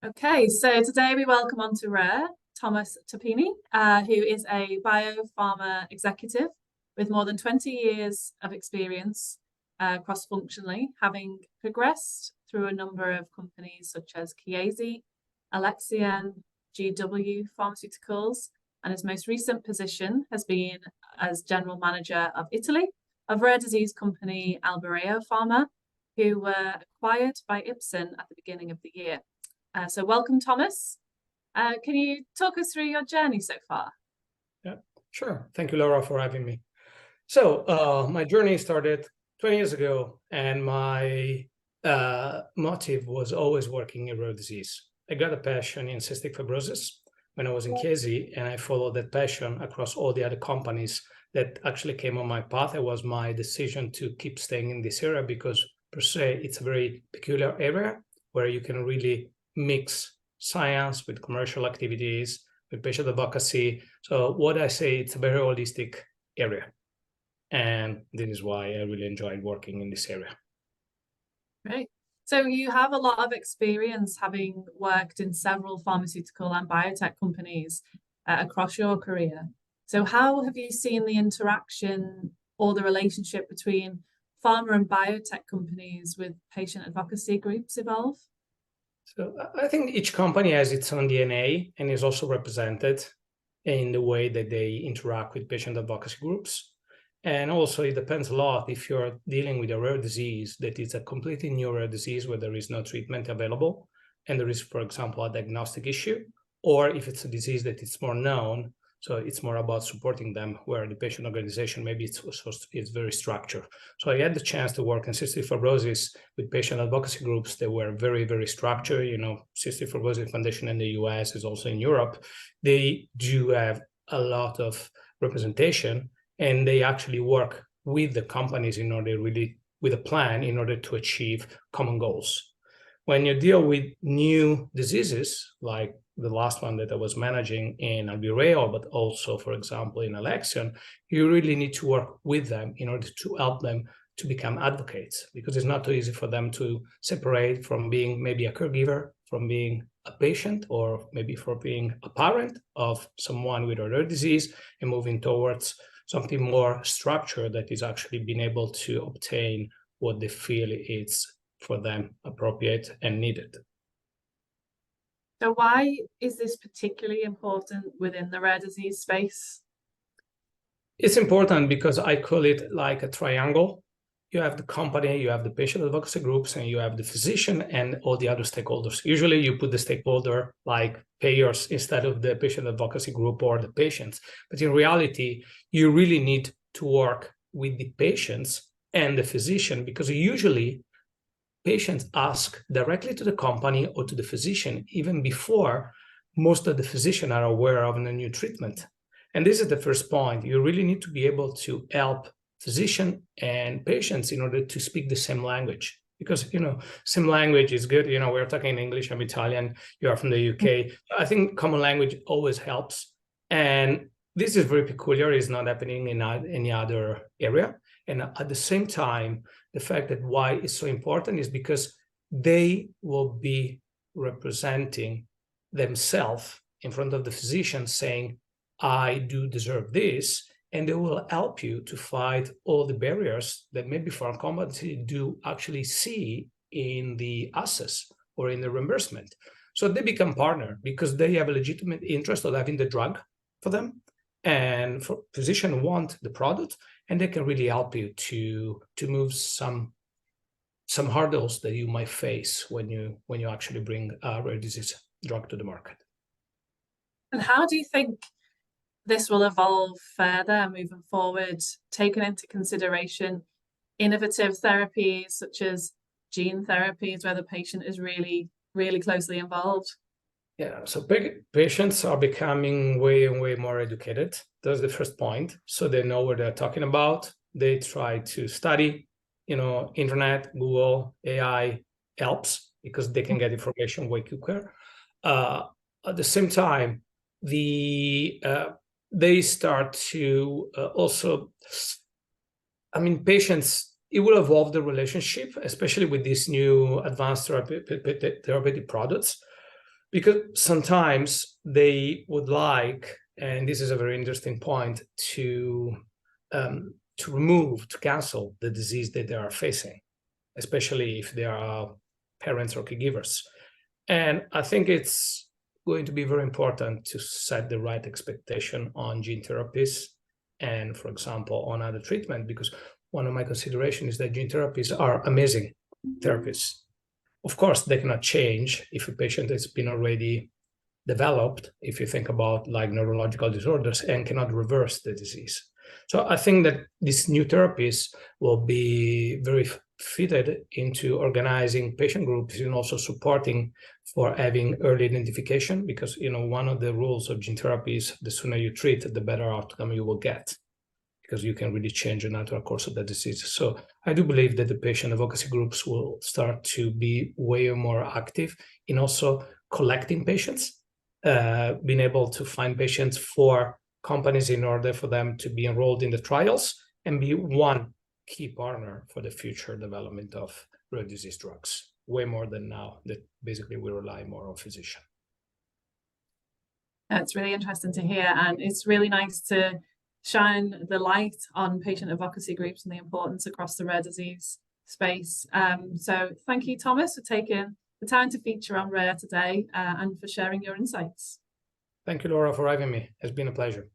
Okay, so today we welcome onto Rare Thomas Topini, who is a bio-pharma executive with more than 20 years of experience cross-functionally, having progressed through a number of companies such as Chiesi, Alexion, GW Pharmaceuticals, and his most recent position has been as general manager of Italy of rare disease company Albireo Pharma, who were acquired by Ipsen at the beginning of the year. So welcome, Thomas. Can you talk us through your journey so far? Yeah, sure. Thank you, Laura, for having me. So my journey started 20 years ago, and my motive was always working in rare disease. I got a passion in cystic fibrosis when I was in Chiesi, and I followed that passion across all the other companies that actually came on my path. It was my decision to keep staying in this area because, per se, it's a very peculiar area where you can really mix science with commercial activities, with patient advocacy. So what I say, it's a very holistic area. And this is why I really enjoyed working in this area. Right. So you have a lot of experience having worked in several pharmaceutical and biotech companies across your career. So how have you seen the interaction or the relationship between pharma and biotech companies with patient advocacy groups evolve? So I think each company has its own DNA and is also represented in the way that they interact with patient advocacy groups. And also it depends a lot if you're dealing with a rare disease that is a completely new rare disease where there is no treatment available, and there is, for example, a diagnostic issue, or if it's a disease that is more known, so it's more about supporting them, where the patient organization, maybe it's very structured. So I had the chance to work in cystic fibrosis with patient advocacy groups that were very, very structured. You know, Cystic Fibrosis Foundation in the US is also in Europe. They do have a lot of representation, and they actually work with the companies in order really, with a plan in order to achieve common goals. When you deal with new diseases, like the last one that I was managing in Albireo, but also, for example, in Alexion, you really need to work with them in order to help them to become advocates, because it's not too easy for them to separate from being maybe a caregiver, from being a patient, or maybe for being a parent of someone with a rare disease and moving towards something more structured that is actually being able to obtain what they feel is for them appropriate and needed. So why is this particularly important within the rare disease space? It's important because I call it like a triangle. You have the company, you have the patient advocacy groups, and you have the physician and all the other stakeholders. Usually you put the stakeholder like payers instead of the patient advocacy group or the patients. But in reality, you really need to work with the patients and the physician, because usually patients ask directly to the company or to the physician even before most of the physicians are aware of a new treatment. And this is the first point. You really need to be able to help physician and patients in order to speak the same language, because, you know, same language is good. You know, we're talking English, I'm Italian, you are from the UK. I think common language always helps. And this is very peculiar. It's not happening in any other area. And at the same time, the fact that why it's so important is because they will be representing themselves in front of the physician saying, I do deserve this, and they will help you to fight all the barriers that maybe pharma companies do actually see in the access or in the reimbursement. So they become partner because they have a legitimate interest of having the drug for them, and for physicians want the product, and they can really help you to move some hurdles that you might face when you actually bring a rare disease drug to the market. And how do you think this will evolve further moving forward, taking into consideration innovative therapies such as gene therapies, where the patient is really, really closely involved? Yeah, so patients are becoming way and way more educated. That's the first point. So they know what they're talking about. They try to study, you know, internet, Google, AI helps because they can get information way quicker. At the same time, they start to also, I mean, patients, it will evolve the relationship, especially with these new advanced therapeutic products. Because sometimes they would like, and this is a very interesting point, to remove, to cancel the disease that they are facing, especially if they are parents or caregivers. And I think it's going to be very important to set the right expectation on gene therapies and, for example, on other treatment, because one of my considerations is that gene therapies are amazing therapies. Of course, they cannot change if a patient has been already developed, if you think about like neurological disorders, and cannot reverse the disease. So I think that these new therapies will be very fitted into organizing patient groups and also supporting for having early identification, because one of the rules of gene therapy is the sooner you treat, the better outcome you will get, because you can really change the natural course of the disease. So I do believe that the patient advocacy groups will start to be way more active in also collecting patients, being able to find patients for companies in order for them to be enrolled in the trials and be one key partner for the future development of rare disease drugs, way more than now, that basically we rely more on physicians. That's really interesting to hear, and it's really nice to shine the light on patient advocacy groups and the importance across the rare disease space. So thank you, Thomas, for taking the time to feature on Rare today and for sharing your insights. Thank you, Laura, for having me. It's been a pleasure.